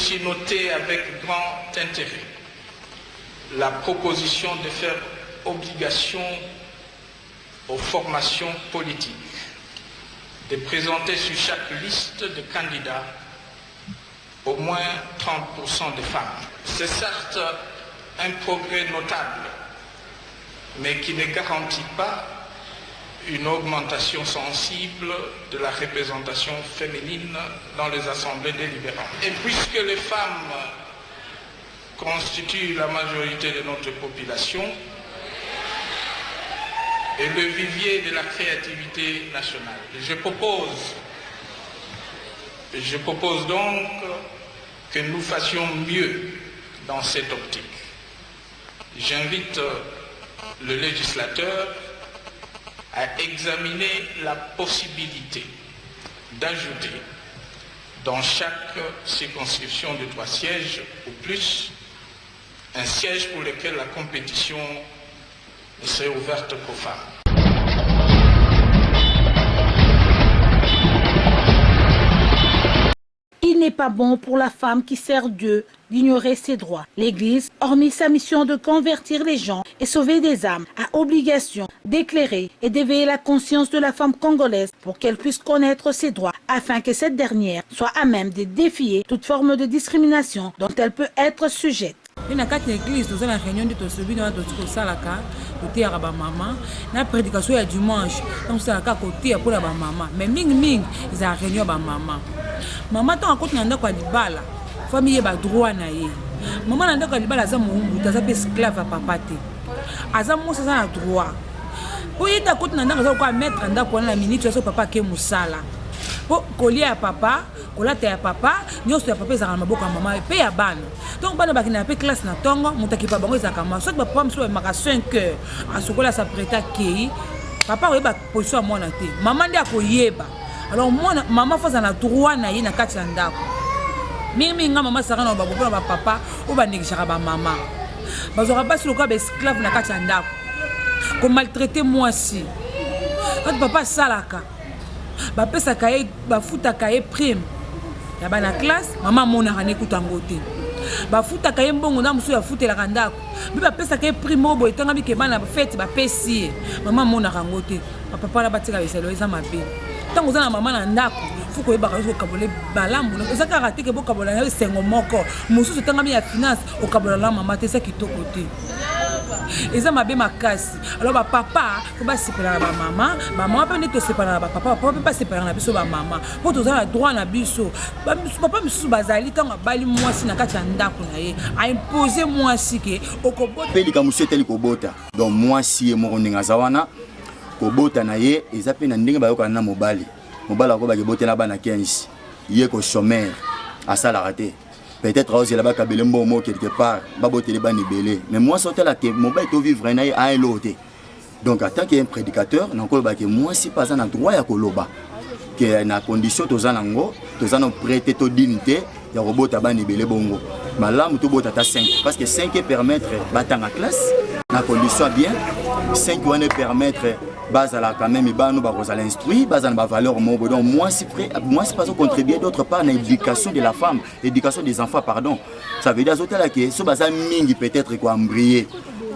aussi noté avec grand intérêt la proposition de faire obligation aux formations politiques de présenter sur chaque liste de candidats au moins 30% de femmes. C'est certes un progrès notable, mais qui ne garantit pas une augmentation sensible de la représentation féminine dans les assemblées délibérantes. Et puisque les femmes constituent la majorité de notre population et le vivier de la créativité nationale, je propose donc que nous fassions mieux dans cette optique. J'invite le législateur à examiner la possibilité d'ajouter dans chaque circonscription de 3 sièges ou plus un siège pour lequel la compétition serait ouverte aux femmes. Il n'est pas bon pour la femme qui sert Dieu d'ignorer ses droits. L'Église, hormis sa mission de convertir les gens et sauver des âmes, a obligation d'éclairer et d'éveiller la conscience de la femme congolaise pour qu'elle puisse connaître ses droits, afin que cette dernière soit à même de défier toute forme de discrimination dont elle peut être sujette. Une carte d'église, nous avons une réunion de Tosobi, nous avons Salaka, côté à maman, la prédication est dimanche, donc c'est la côté pour la maman. Mais ming, ils ont réunion à maman. Maman, tant qu'on a un bala, famille a droit na ye. Maman n'a pas de bala, ça m'a esclave à papa. Azam ça a droit. Oui, t'as côté n'a pas mettre en d'accord la minute sur papa qui est moussala. Pour coller à papa, coller à papa, nous sommes papa za maboka maman et paye à ban. Donc bana ba kina pe classe na tongo, mutaki pa bango za kama. Soit papa mso maka 5 heures, à ce là ça prêta kei. Papa oui ba position moi na te. Maman ndi akoyeba. Alors moi maman faza na droit na ye na kati ya ndako. Mimi nga maman sara na ba bobo na papa ou ba négligera ba maman. Bazora pas sur le corps esclave na kati ya ndako. Ko maltraiter moi si. Quand papa salaka ba pesa kaye ba futa kaye prime ya bana classe maman mona rane kutangote ba futa kaye mbongo na musu ya futela kandako bi ba pesa kaye prime obo etanga bi ke bana fête ba pesi maman mona rangote papa la batika beselo eza mabe tango za na maman na ndako fuko yeba ko kabole balambu eza karate ke bo kabola na sengo moko musu tanga bi ya finance o kabola la maman te sa kitoko te eza mabe makasi. Alors ba papa ko ba séparer ba maman pe neto séparer ba papa pe pas séparer na biso ba maman po to za droit na biso papa misu bazali tanga bali mwasi na kati ya ndako na ye a imposer mwasi ke okobota pe lika musu eteli kobota donc mwasi e moko ninga zawana kobota na ye eza pe na ndenge ba yoka na mobali ko ba ke botela bana 15 ye ko chômeur asala raté. Peut-être aussi là-bas kabele mbomo quelque part babote les bani belé mais moi sauter là que mon bail to vivre na a l'autre donc en tant qu'un prédicateur n'encore ba que moi si pas en droit ya koloba que na condition to zanango to zano prêter to dignité ya robota bani belé bongo malamu to bota ta 5 parce que 5 permettre batanga classe na condition bien 5 va ne permettre bazala quand même banu ba rozala instruire bazana ba valeur mo donc moi c'est pas contribuer d'autre part à l'éducation de la femme, l'éducation des enfants pardon. Ça veut dire là que so baza mingi peut-être quoi embrayer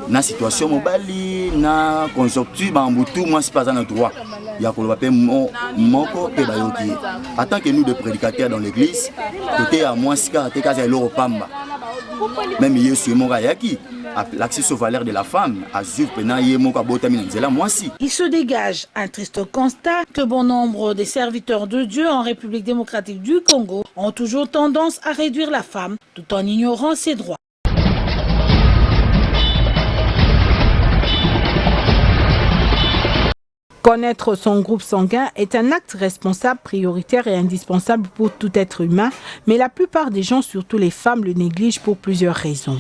na situation mobali na conjoncture ba mbutu moi c'est pas un droit. Ya ko ba pe moko pe ba yoki. En tant que nous de prédicateurs dans l'église, côté à moi sika te kaza loro pamba. Même Yesu mo yaki l'accès aux valeurs de la femme, il se dégage un triste constat que bon nombre des serviteurs de Dieu en République démocratique du Congo ont toujours tendance à réduire la femme tout en ignorant ses droits. Connaître son groupe sanguin est un acte responsable, prioritaire et indispensable pour tout être humain, mais la plupart des gens, surtout les femmes, le négligent pour plusieurs raisons.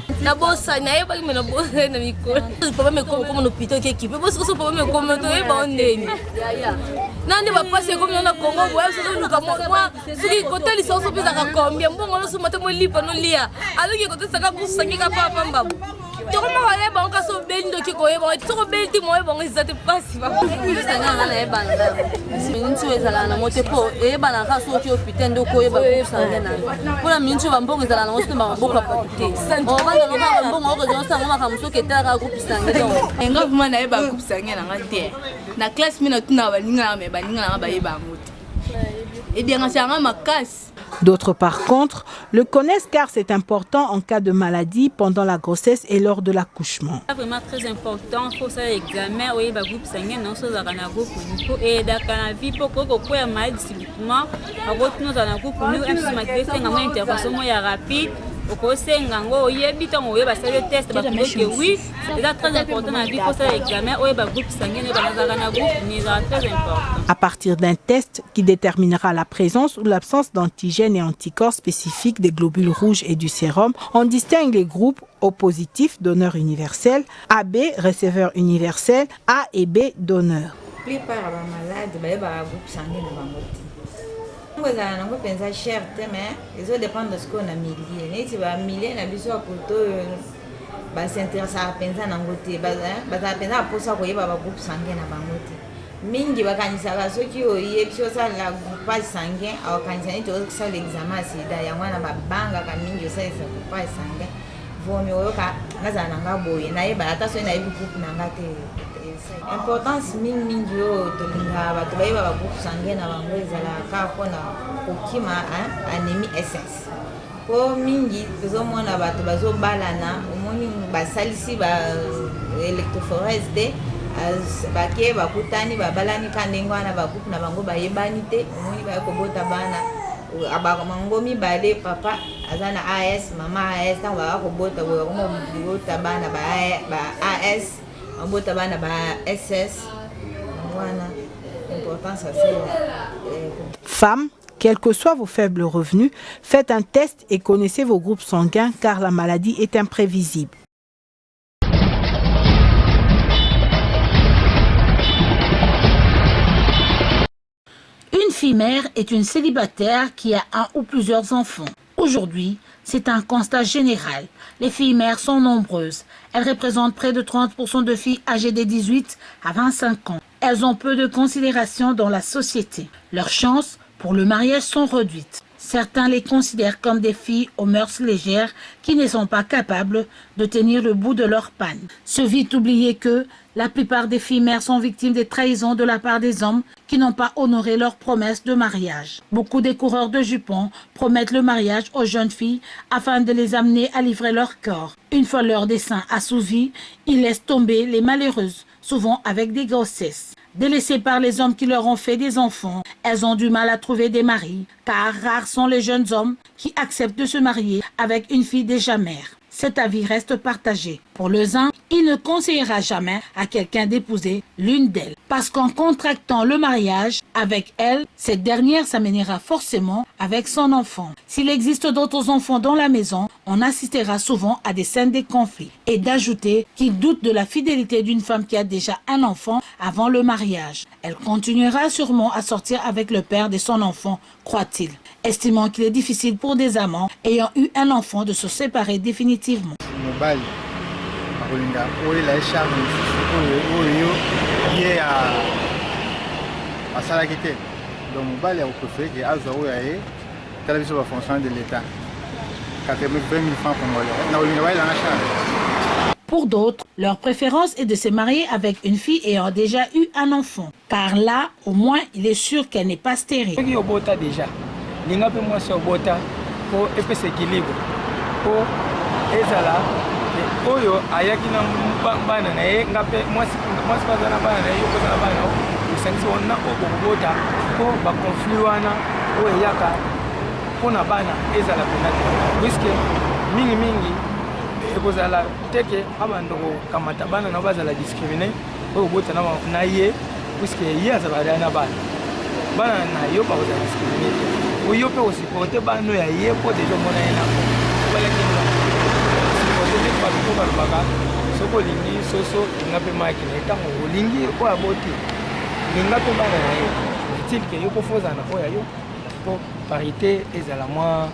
D'autres, par contre, le connaissent car c'est important en cas de maladie pendant la grossesse et lors de l'accouchement. C'est vraiment très important. Il faut faire l'examen. Oui, le groupe sanguin, non, c'est un groupe pour et dans la vie pour que la maladie subitement, nous dans un groupe nous, c'est une intervention rapide. C'est très important dans la vie pour faire l'examen. Oui, le groupe sanguin, très important. À partir d'un test qui déterminera la présence ou l'absence d'antigènes et anticorps spécifiques des globules rouges et du sérum, on distingue les groupes O positif, donneur universel, AB, receveur universel, A et B, donneur. La plupart des malades ont un groupe sanguin. Vous avez un cher, mais ils dépendent de ce qu'on a mis. Si vous avez mis un bisou pour tout, s'intéresser à penser à un côté, penser à poser un groupe sanguin à Bangote. Mingi bakanisaka soki oyebi osala groupage sanguin aokanisani tokosala l'examen ya sida yango wana babangaka mingi osalisa groupage sanguin vomi oyoka nazala nanga boye nayeba ata soki nayebi groupe nanga te. Importance mingi oyo tolingaka bato bayeba bagroupe sanguin na bango ezalaka mpona kokima anémie SS po mingi tozomona bato bazobalana omoni basalisi ba électrophorèse te bake bakutani babalani kandenge wana bagroupe na bango bayebani te omoni baye kobota bana abamango mibale papa aza na AS mama AS ntango baka kobota bota bana ba AS bota bana ba SS wana importance assez. Femmes, quels que soient vos faibles revenus, faites un test et connaissez vos groupes sanguins car la maladie est imprévisible. Une fille mère est une célibataire qui a un ou plusieurs enfants. Aujourd'hui, c'est un constat général. Les filles mères sont nombreuses. Elles représentent près de 30% de filles âgées de 18 à 25 ans. Elles ont peu de considération dans la société. Leurs chances pour le mariage sont réduites. Certains les considèrent comme des filles aux mœurs légères qui ne sont pas capables de tenir le bout de leur panne. Se vite oublier que la plupart des filles mères sont victimes des trahisons de la part des hommes qui n'ont pas honoré leurs promesses de mariage. Beaucoup des coureurs de jupons promettent le mariage aux jeunes filles afin de les amener à livrer leur corps. Une fois leur dessein assouvi, ils laissent tomber les malheureuses, souvent avec des grossesses. Délaissées par les hommes qui leur ont fait des enfants, elles ont du mal à trouver des maris, car rares sont les jeunes hommes qui acceptent de se marier avec une fille déjà mère. Cet avis reste partagé. Pour les uns, il ne conseillera jamais à quelqu'un d'épouser l'une d'elles, parce qu'en contractant le mariage avec elle, cette dernière s'amènera forcément avec son enfant. S'il existe d'autres enfants dans la maison, on assistera souvent à des scènes de conflit. Et d'ajouter qu'il doute de la fidélité d'une femme qui a déjà un enfant avant le mariage. Elle continuera sûrement à sortir avec le père de son enfant, croit-il, estimant qu'il est difficile pour des amants ayant eu un enfant de se séparer définitivement. Pour d'autres, leur préférence est de se marier avec une fille ayant déjà eu un enfant, car là, au moins, il est sûr qu'elle n'est pas stérile. Oyo ayaki na bana na ye ngape mwasi bazana bana na ye kozana bana usangisi wana okobota po ba conflit wana oyo yaka pona bana ezala penate puisque mingi ekozala teke abandoko kamata bana na bazala discriminer oyo bota na ye puisque ye azala na bana na yo ba kozala discriminer oyo pe osupporter bana ya ye po deja mona ye na wala kinga soko lingi soso ngape maki na etango lingi ko aboti linga pe bana na ye est-il que yo ko foza na oya yo po parité ezala moi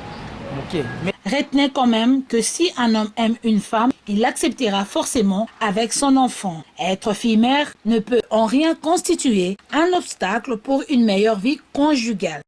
moké. retenait quand même que si un homme aime une femme, il l'acceptera forcément avec son enfant. Être fille-mère ne peut en rien constituer un obstacle pour une meilleure vie conjugale.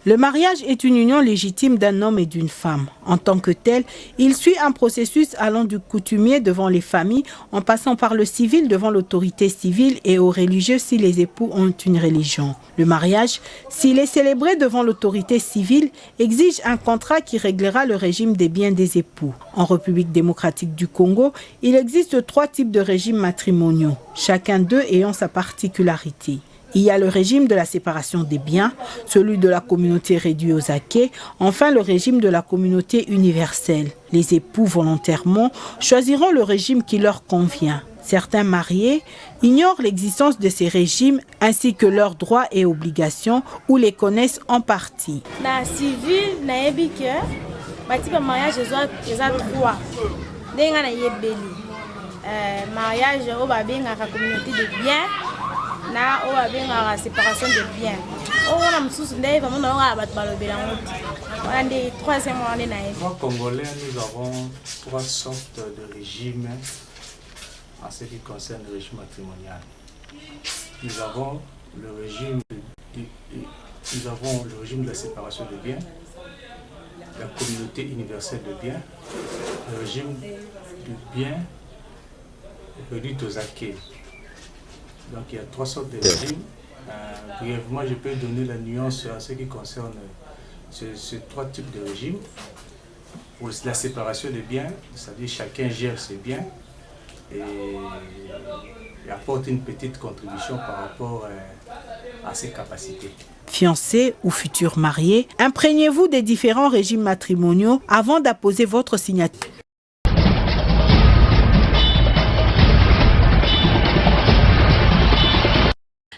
Le mariage est une union légitime d'un homme et d'une femme. En tant que tel, il suit un processus allant du coutumier devant les familles, en passant par le civil devant l'autorité civile et aux religieux si les époux ont une religion. Le mariage, s'il est célébré devant l'autorité civile, exige un contrat qui réglera le régime des biens des époux. En République démocratique du Congo, il existe 3 types de régimes matrimoniaux, chacun d'eux ayant sa particularité. Il y a le régime de la séparation des biens, celui de la communauté réduite aux acquets, enfin le régime de la communauté universelle. Les époux volontairement choisiront le régime qui leur convient. Certains mariés ignorent l'existence de ces régimes ainsi que leurs droits et obligations ou les connaissent en partie. Dans la civile, dans le mariage, il y a 3. Mariage au la communauté de biens. La séparation de biens. Moi, Congolais, nous avons 3 sortes de régimes en ce qui concerne le régime matrimonial. Nous avons le régime de la séparation de biens, la communauté universelle de biens, le régime du bien réduit aux acquets. Donc il y a 3 sortes de régimes. Brièvement, je peux donner la nuance à ce qui concerne ces 3 types de régimes. Pour la séparation des biens, c'est-à-dire chacun gère ses biens et apporte une petite contribution par rapport à ses capacités. Fiancés ou futurs mariés, imprégnez-vous des différents régimes matrimoniaux avant d'apposer votre signature.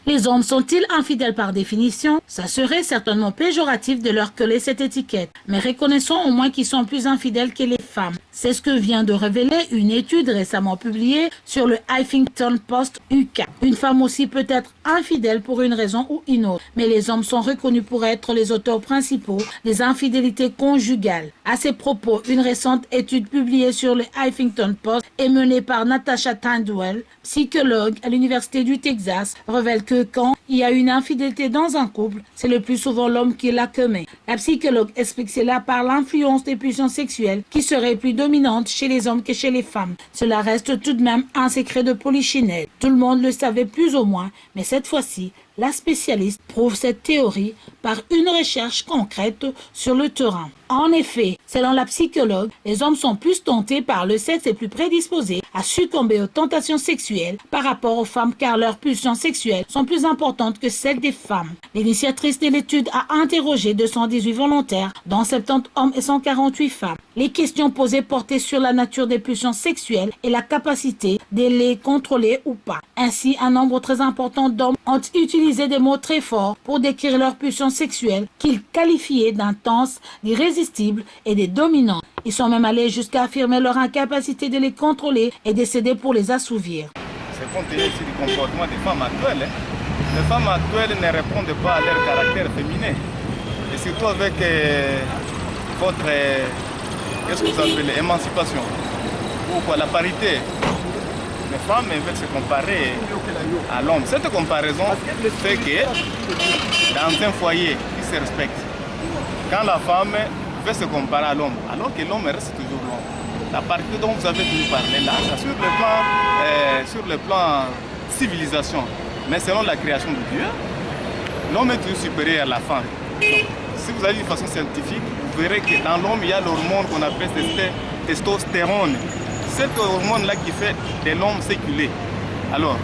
Les hommes sont-ils infidèles par définition? Ça serait certainement péjoratif de leur coller cette étiquette. Mais reconnaissons au moins qu'ils sont plus infidèles que les femmes. C'est ce que vient de révéler une étude récemment publiée sur le Huffington Post UK. Une femme aussi peut être infidèle pour une raison ou une autre. Mais les hommes sont reconnus pour être les auteurs principaux des infidélités conjugales. À ces propos, une récente étude publiée sur le Huffington Post et menée par Natasha Tandwell, psychologue à l'Université du Texas, révèle que quand il y a une infidélité dans un couple, c'est le plus souvent l'homme qui la commet. La psychologue explique cela par l'influence des pulsions sexuelles qui seraient plus dominantes chez les hommes que chez les femmes. Cela reste tout de même un secret de polichinelle. Tout le monde le savait plus ou moins, mais cette fois-ci, la spécialiste prouve cette théorie par une recherche concrète sur le terrain. En effet, selon la psychologue, les hommes sont plus tentés par le sexe et plus prédisposés à succomber aux tentations sexuelles par rapport aux femmes car leurs pulsions sexuelles sont plus importantes que celles des femmes. L'initiatrice de l'étude a interrogé 218 volontaires, dont 70 hommes et 148 femmes. Les questions posées portaient sur la nature des pulsions sexuelles et la capacité de les contrôler ou pas. Ainsi, un nombre très important d'hommes ont utilisé des mots très forts pour décrire leurs pulsions sexuelles qu'ils qualifiaient d'intenses, d'irrésistibles et de dominantes. Ils sont même allés jusqu'à affirmer leur incapacité de les contrôler et de céder pour les assouvir. C'est compte tenu aussi du comportement des femmes actuelles. Les femmes actuelles ne répondent pas à leur caractère féminin. Et surtout avec votre, qu'est-ce que vous appelez, émancipation ou quoi, la parité. Les femmes veulent se comparer à l'homme. Cette comparaison fait que dans un foyer, ils se respectent. Quand la femme veut se comparer à l'homme, alors que l'homme reste toujours l'homme. La parité dont vous avez toujours parlé là, c'est sur le plan civilisation. Mais selon la création de Dieu, l'homme est toujours supérieur à la femme. Donc, si vous allez de façon scientifique, vous verrez que dans l'homme, il y a l'hormone qu'on appelle testostérone. Cette hormone-là qui fait de l'homme séculé. Alors,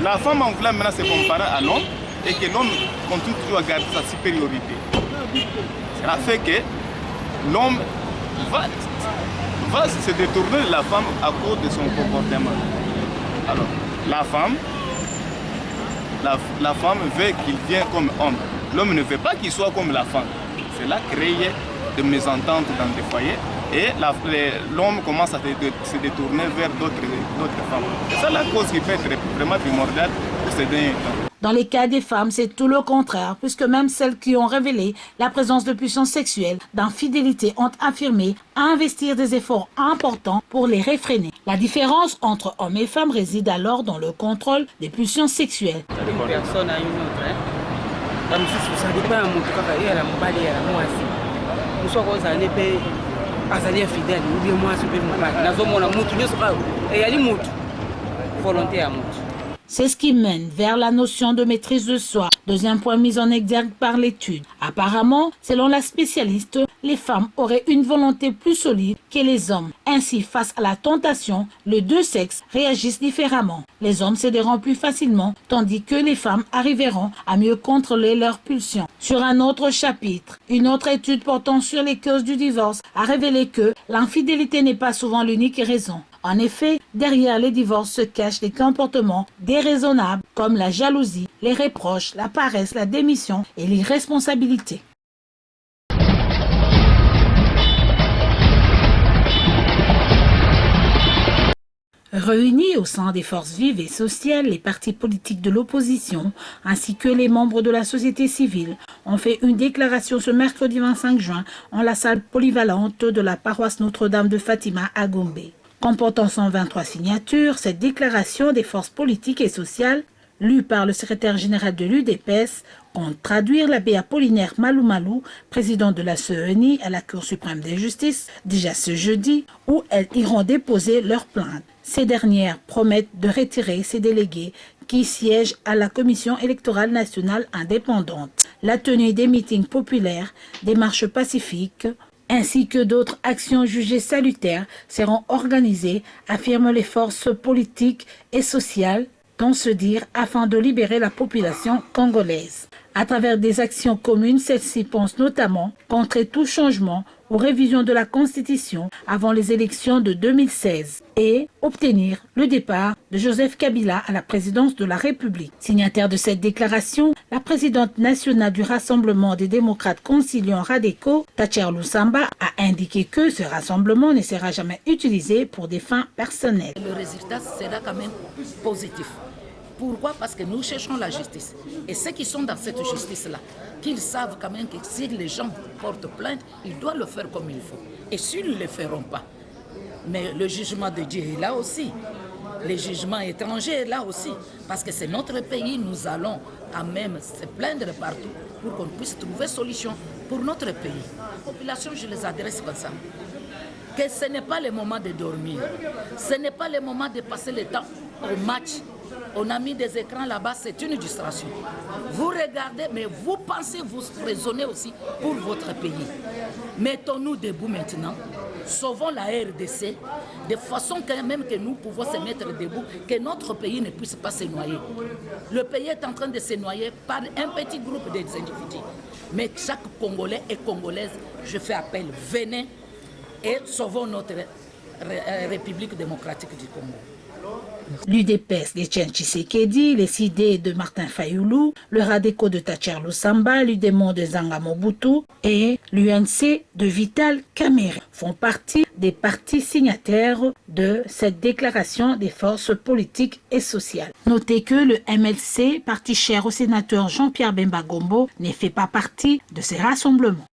la femme en voulant maintenant se comparer à l'homme et que l'homme continue toujours à garder sa supériorité. Cela fait que l'homme va se détourner de la femme à cause de son comportement. Alors, la femme veut qu'il vienne comme homme. L'homme ne veut pas qu'il soit comme la femme. Cela crée des mésententes dans des foyers et l'homme commence à se détourner vers d'autres femmes. C'est ça la cause qui peut être vraiment primordiale pour ces derniers temps. Dans les cas des femmes, c'est tout le contraire, puisque même celles qui ont révélé la présence de puissance sexuelle, d'infidélité, ont affirmé investir des efforts importants pour les réfréner. La différence entre hommes et femmes réside alors dans le contrôle des pulsions sexuelles. Une personne à une autre, ça dépend de infidèle, ou bien moi, volonté à moto. C'est ce qui mène vers la notion de maîtrise de soi, deuxième point mis en exergue par l'étude. Apparemment, selon la spécialiste, les femmes auraient une volonté plus solide que les hommes. Ainsi, face à la tentation, les deux sexes réagissent différemment. Les hommes céderont plus facilement, tandis que les femmes arriveront à mieux contrôler leurs pulsions. Sur un autre chapitre, une autre étude portant sur les causes du divorce a révélé que l'infidélité n'est pas souvent l'unique raison. En effet, derrière les divorces se cachent des comportements déraisonnables comme la jalousie, les reproches, la paresse, la démission et l'irresponsabilité. Réunis au sein des forces vives et sociales, les partis politiques de l'opposition ainsi que les membres de la société civile ont fait une déclaration ce mercredi 25 juin en la salle polyvalente de la paroisse Notre-Dame de Fatima à Gombe. Comportant 123 signatures, cette déclaration des forces politiques et sociales, lue par le secrétaire général de l'UDPS, compte traduire l'abbé Apollinaire Malou Malou, président de la CENI à la Cour suprême de justice, déjà ce jeudi, où elles iront déposer leur plainte. Ces dernières promettent de retirer ces délégués qui siègent à la Commission électorale nationale indépendante. La tenue des meetings populaires, des marches pacifiques, ainsi que d'autres actions jugées salutaires seront organisées, affirment les forces politiques et sociales, dont se dire afin de libérer la population congolaise. À travers des actions communes, celles-ci pensent notamment contrer tout changement ou révision de la Constitution avant les élections de 2016 et obtenir le départ de Joseph Kabila à la présidence de la République. Signataire de cette déclaration, la présidente nationale du Rassemblement des démocrates conciliants Radeco, Tacher Lusamba, a indiqué que ce rassemblement ne sera jamais utilisé pour des fins personnelles. Le résultat sera quand même positif. Pourquoi? Parce que nous cherchons la justice. Et ceux qui sont dans cette justice-là, qu'ils savent quand même que si les gens portent plainte, ils doivent le faire comme il faut. Et s'ils ne le feront pas, mais le jugement de Dieu est là aussi. Les jugements étrangers est là aussi. Parce que c'est notre pays, nous allons quand même se plaindre partout pour qu'on puisse trouver solution pour notre pays. La population, je les adresse comme ça. Que ce n'est pas le moment de dormir. Ce n'est pas le moment de passer le temps au match. On a mis des écrans là-bas, c'est une distraction. Vous regardez, mais vous pensez, vous raisonnez aussi pour votre pays. Mettons-nous debout maintenant, sauvons la RDC, de façon quand même que nous pouvons se mettre debout, que notre pays ne puisse pas se noyer. Le pays est en train de se noyer par un petit groupe d'individus. Mais chaque Congolais et Congolaise, je fais appel, venez et sauvons notre République démocratique du Congo. L'UDPS d'Etienne Tshisekedi, les CID de Martin Fayoulou, le Radeco de Tacher Lusamba, l'UDEMON de Zanga Mobutu et l'UNC de Vital Kamerhe font partie des partis signataires de cette déclaration des forces politiques et sociales. Notez que le MLC, parti cher au sénateur Jean-Pierre Bemba Gombo, ne fait pas partie de ces rassemblements.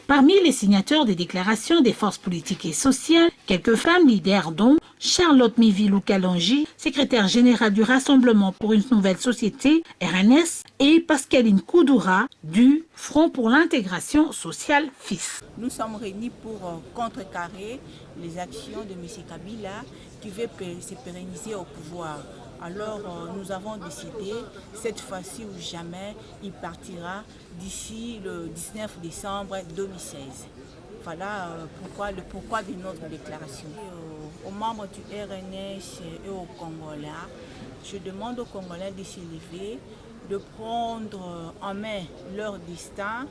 Parmi les signateurs des déclarations des forces politiques et sociales, quelques femmes leaders dont Charlotte Mivilou Kalonji, secrétaire générale du Rassemblement pour une nouvelle société, RNS, et Pascaline Koudoura du Front pour l'intégration sociale FIS. Nous sommes réunis pour contrecarrer les actions de M. Kabila qui veut se pérenniser au pouvoir. Alors nous avons décidé, cette fois-ci ou jamais, il partira d'ici le 19 décembre 2016. Voilà le pourquoi de notre déclaration. Aux membres du RNS et aux Congolais, je demande aux Congolais de s'élever, de prendre en main leur destin,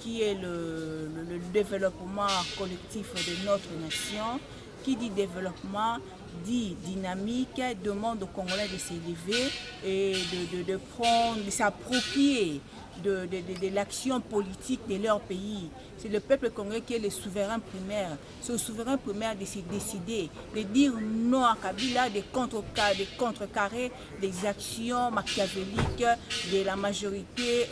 qui est le développement collectif de notre nation. Qui dit développement dit dynamique, demande aux Congolais de s'élever et de prendre, de s'approprier de l'action politique de leur pays. C'est le peuple congolais qui est le souverain primaire. C'est au souverain primaire de se décider, de dire non à Kabila, de contrecarrer les actions machiavéliques de la majorité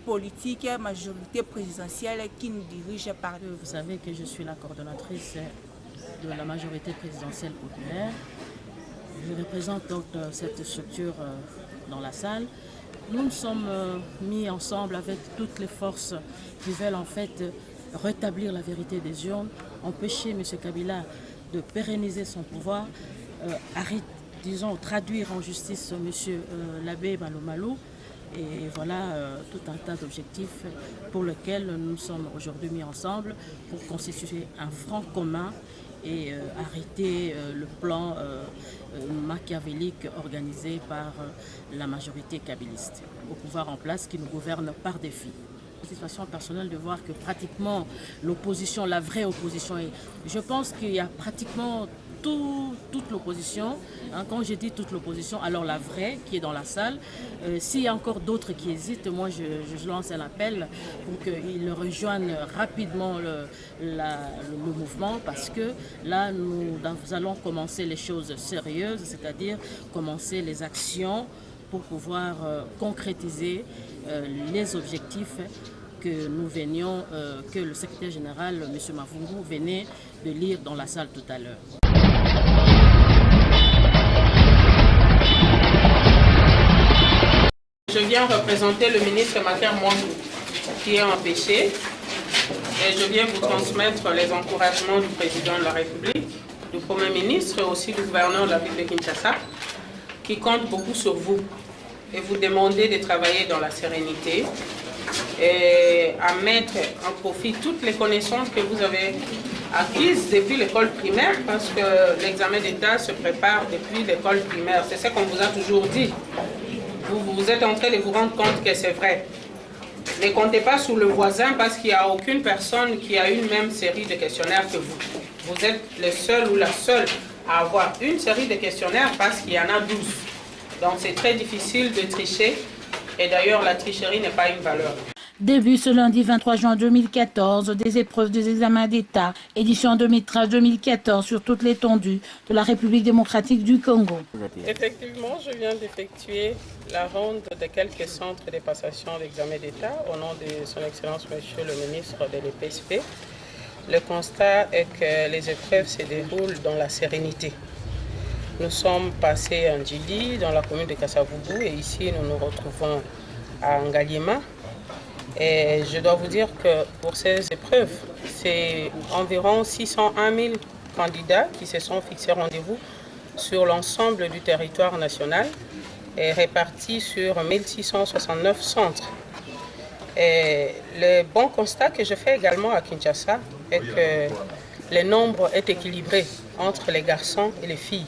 politique, majorité présidentielle qui nous dirige par eux. Vous savez que je suis la coordonnatrice de la majorité présidentielle populaire. Je représente donc cette structure dans la salle. Nous nous sommes mis ensemble avec toutes les forces qui veulent en fait rétablir la vérité des urnes, empêcher M. Kabila de pérenniser son pouvoir, traduire en justice M. l'abbé Malo. Et voilà tout un tas d'objectifs pour lesquels nous nous sommes aujourd'hui mis ensemble pour constituer un front commun et arrêter le plan machiavélique organisé par la majorité kabiliste au pouvoir en place qui nous gouverne par défi. Satisfaction personnelle de voir que pratiquement l'opposition, la vraie opposition, et je pense qu'il y a pratiquement toute l'opposition. Quand je dis toute l'opposition, alors la vraie qui est dans la salle. S'il y a encore d'autres qui hésitent, moi je lance un appel pour qu'ils rejoignent rapidement le mouvement, parce que là nous allons commencer les choses sérieuses, c'est-à-dire commencer les actions pour pouvoir concrétiser les objectifs que nous venions, que le secrétaire général, M. Mavungu, venait de lire dans la salle tout à l'heure. Je viens représenter le ministre Mater Mwangou qui est empêché et je viens vous transmettre les encouragements du président de la République, du Premier ministre et aussi du gouverneur de la ville de Kinshasa qui compte beaucoup sur vous et vous demander de travailler dans la sérénité et à mettre en profit toutes les connaissances que vous avez acquises depuis l'école primaire, parce que l'examen d'État se prépare depuis l'école primaire. C'est ce qu'on vous a toujours dit. Vous êtes en train de vous rendre compte que c'est vrai. Ne comptez pas sur le voisin parce qu'il n'y a aucune personne qui a une même série de questionnaires que vous. Vous êtes le seul ou la seule à avoir une série de questionnaires parce qu'il y en a 12. Donc c'est très difficile de tricher et d'ailleurs la tricherie n'est pas une valeur. Début ce lundi 23 juin 2014 des épreuves des examens d'État, édition 2013-2014 sur toute l'étendue de la République démocratique du Congo. Effectivement, je viens d'effectuer la ronde de quelques centres de passation d'examen d'État au nom de son Excellence Monsieur le ministre de l'EPSP. Le constat est que les épreuves se déroulent dans la sérénité. Nous sommes passés en Djili, dans la commune de Kassavubu, et ici nous nous retrouvons à Ngaliema. Et je dois vous dire que pour ces épreuves, c'est environ 601 000 candidats qui se sont fixés rendez-vous sur l'ensemble du territoire national et répartis sur 1669 centres. Et le bon constat que je fais également à Kinshasa est que le nombre est équilibré entre les garçons et les filles.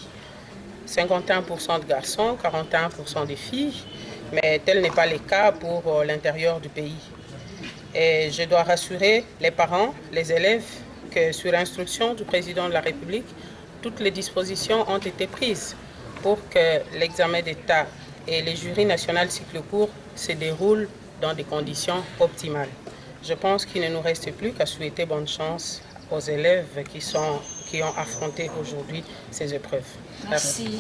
51% de garçons, 41% de filles, mais tel n'est pas le cas pour l'intérieur du pays. Et je dois rassurer les parents, les élèves, que sur l'instruction du président de la République, toutes les dispositions ont été prises pour que l'examen d'État et les jurys nationaux cycle court se déroulent dans des conditions optimales. Je pense qu'il ne nous reste plus qu'à souhaiter bonne chance aux élèves qui ont affronté aujourd'hui ces épreuves. Merci.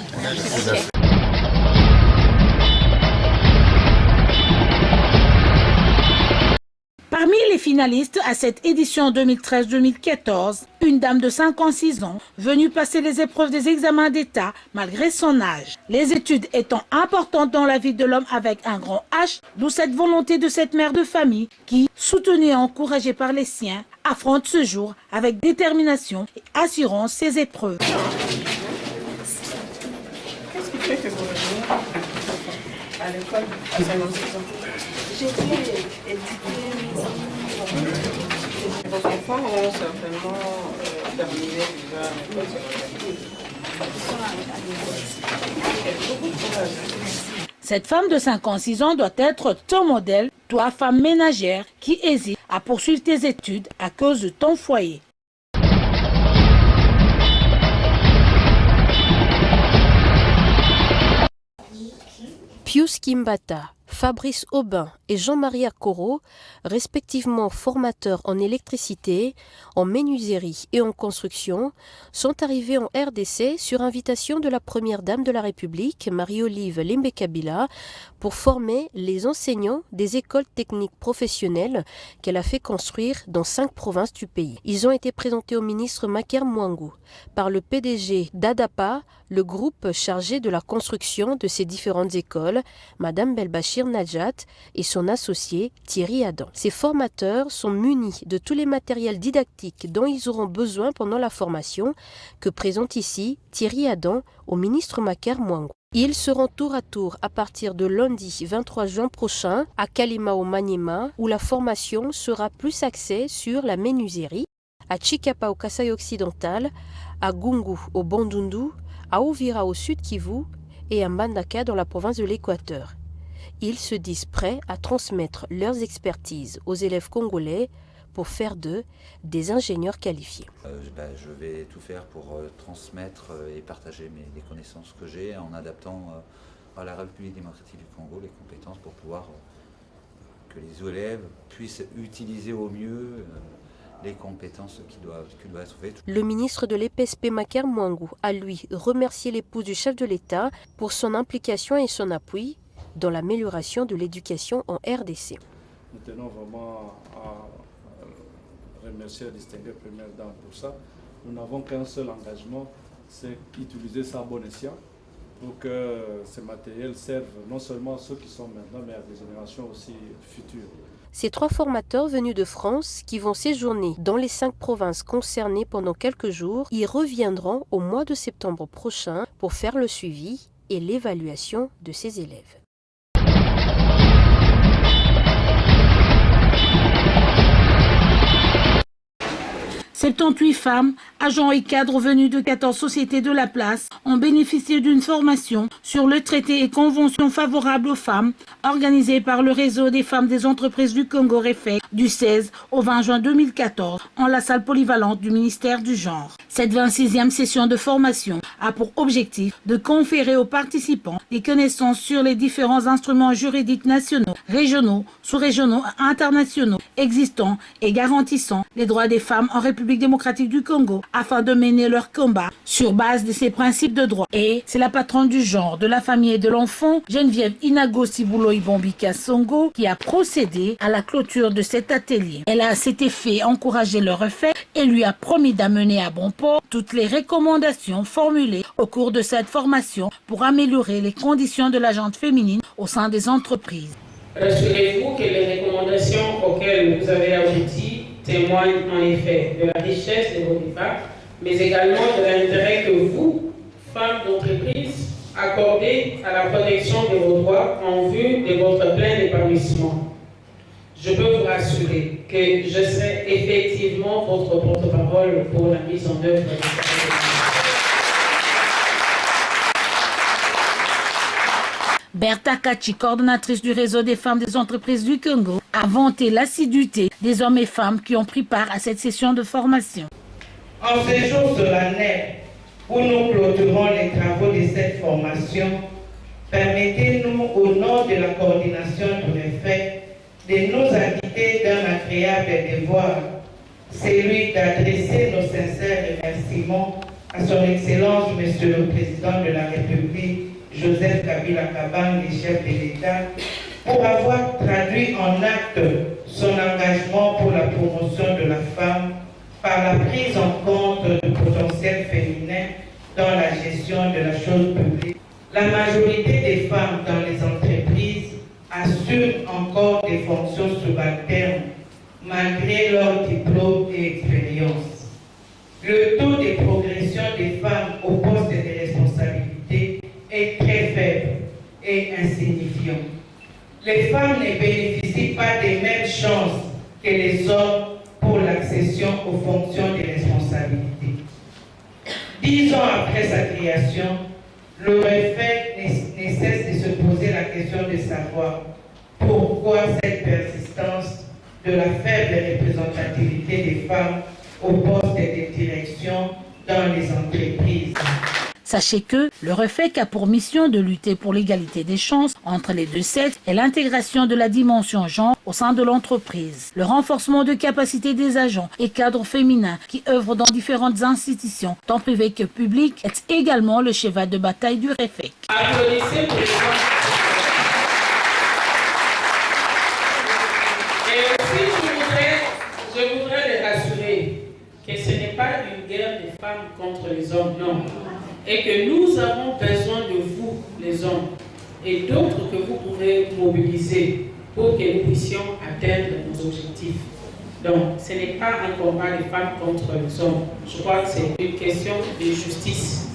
Parmi les finalistes à cette édition 2013-2014, une dame de 56 ans venue passer les épreuves des examens d'État malgré son âge. Les études étant importantes dans la vie de l'homme avec un grand H, d'où cette volonté de cette mère de famille qui, soutenue et encouragée par les siens, affronte ce jour avec détermination et assurance ses épreuves. Qu'est-ce qui fait que vous venez à l'école à 56 ans? J'ai fait étudier mes enfants. Vos enfants ont certainement terminé déjà l'école secondaire. Cette femme de 56 ans doit être ton modèle, toi femme ménagère qui hésite à poursuivre tes études à cause de ton foyer. Pius Kimbata, Fabrice Aubin et Jean-Marie Akoro, respectivement formateurs en électricité, en menuiserie et en construction, sont arrivés en RDC sur invitation de la première dame de la République, Marie-Olive Lembe-Kabila, pour former les enseignants des écoles techniques professionnelles qu'elle a fait construire dans 5 provinces du pays. Ils ont été présentés au ministre Maker Mwangu par le PDG d'ADAPA, le groupe chargé de la construction de ces différentes écoles, Madame Belbachir Najat et son associé Thierry Adam. Ces formateurs sont munis de tous les matériels didactiques dont ils auront besoin pendant la formation que présente ici Thierry Adam au ministre Maker Mwangu. Ils seront tour à tour à partir de lundi 23 juin prochain à Kalimao Maniema où la formation sera plus axée sur la menuiserie, à Chikapa au Kasaï occidental, à Gungu au Bandundu, à Uvira au sud Kivu et à Mbandaka dans la province de l'Équateur. Ils se disent prêts à transmettre leurs expertises aux élèves congolais pour faire d'eux des ingénieurs qualifiés. Je vais tout faire pour transmettre et partager les connaissances que j'ai en adaptant à la République démocratique du Congo les compétences pour pouvoir que les élèves puissent utiliser au mieux les compétences qui doivent être faites. Le ministre de l'EPSP Maker Mwangu a lui remercié l'épouse du chef de l'État pour son implication et son appui dans l'amélioration de l'éducation en RDC. Nous tenons vraiment à remercier la distinguée première dame pour ça. Nous n'avons qu'un seul engagement, c'est utiliser ça à bon escient pour que ces matériels servent non seulement à ceux qui sont maintenant, mais à des générations aussi futures. Ces 3 formateurs venus de France qui vont séjourner dans les 5 provinces concernées pendant quelques jours y reviendront au mois de septembre prochain pour faire le suivi et l'évaluation de ces élèves. 78 femmes, agents et cadres venus de 14 sociétés de la place ont bénéficié d'une formation sur le traité et convention favorable aux femmes organisée par le réseau des femmes des entreprises du Congo REFEC du 16 au 20 juin 2014 en la salle polyvalente du ministère du Genre. Cette 26e session de formation a pour objectif de conférer aux participants des connaissances sur les différents instruments juridiques nationaux, régionaux, sous-régionaux et internationaux existants et garantissant les droits des femmes en République démocratique du Congo afin de mener leur combat sur base de ces principes de droit. Et c'est la patronne du genre, de la famille et de l'enfant, Geneviève Inago Sibulo Ibombika Songo, qui a procédé à la clôture de cet atelier. Elle a à cet effet encouragé le REFEC et lui a promis d'amener à bon port toutes les recommandations formulées au cours de cette formation pour améliorer les conditions de la gente féminine au sein des entreprises. Rassurez-vous que les recommandations auxquelles vous avez abouti témoignent en effet de la richesse de vos débats, mais également de l'intérêt que vous, femmes d'entreprise, accordez à la protection de vos droits en vue de votre plein épanouissement. Je peux vous rassurer que je serai effectivement votre porte-parole pour la mise en œuvre de cette réforme. Bertha Kachi, coordonnatrice du réseau des femmes des entreprises du Congo, a vanté l'assiduité des hommes et femmes qui ont pris part à cette session de formation. En ce jour solennel où nous clôturons les travaux de cette formation, permettez-nous, au nom de la coordination du REFEC, de nous acquitter d'un agréable devoir, celui d'adresser nos sincères remerciements à son Excellence, Monsieur le Président de la République, Joseph Kabila Kabange, chef de l'État, pour avoir traduit en acte son engagement pour la promotion de la femme par la prise en compte du potentiel féminin dans la gestion de la chose publique. La majorité des femmes dans les entreprises assurent encore des fonctions subalternes malgré leur diplôme et expérience. Le taux de progression des femmes au poste de responsabilité est très faible et insignifiant. Les femmes ne bénéficient pas des mêmes chances que les hommes pour l'accession aux fonctions de responsabilité. 10 ans après sa création, le REFEC ne cesse de se poser la question de savoir pourquoi cette persistance de la faible représentativité des femmes au poste de direction dans les entreprises. Sachez que le REFEC a pour mission de lutter pour l'égalité des chances entre les deux sexes et l'intégration de la dimension genre au sein de l'entreprise. Le renforcement de capacité des agents et cadres féminins qui œuvrent dans différentes institutions, tant privées que publiques, est également le cheval de bataille du REFEC. Applaudissez pour les femmes. Et aussi, je voudrais les rassurer que ce n'est pas une guerre des femmes contre les hommes, non. Et que nous avons besoin de vous, les hommes, et d'autres que vous pouvez mobiliser pour que nous puissions atteindre nos objectifs. Donc, ce n'est pas un combat des femmes contre les hommes. Je crois que c'est une question de justice.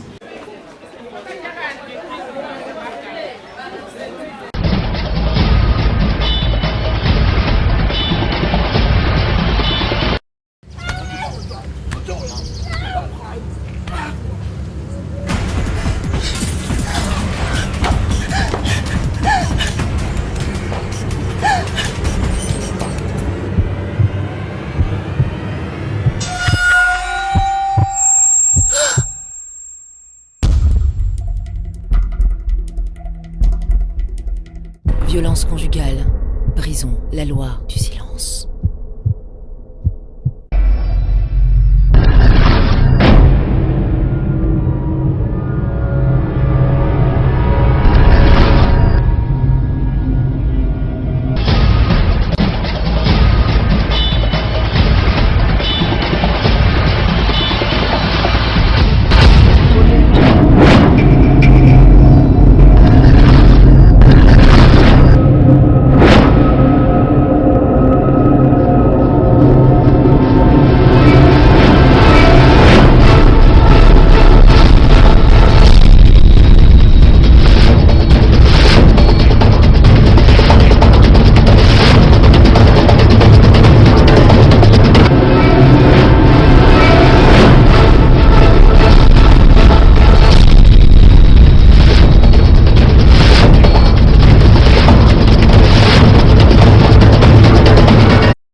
Violence conjugale, brisons la loi du silence.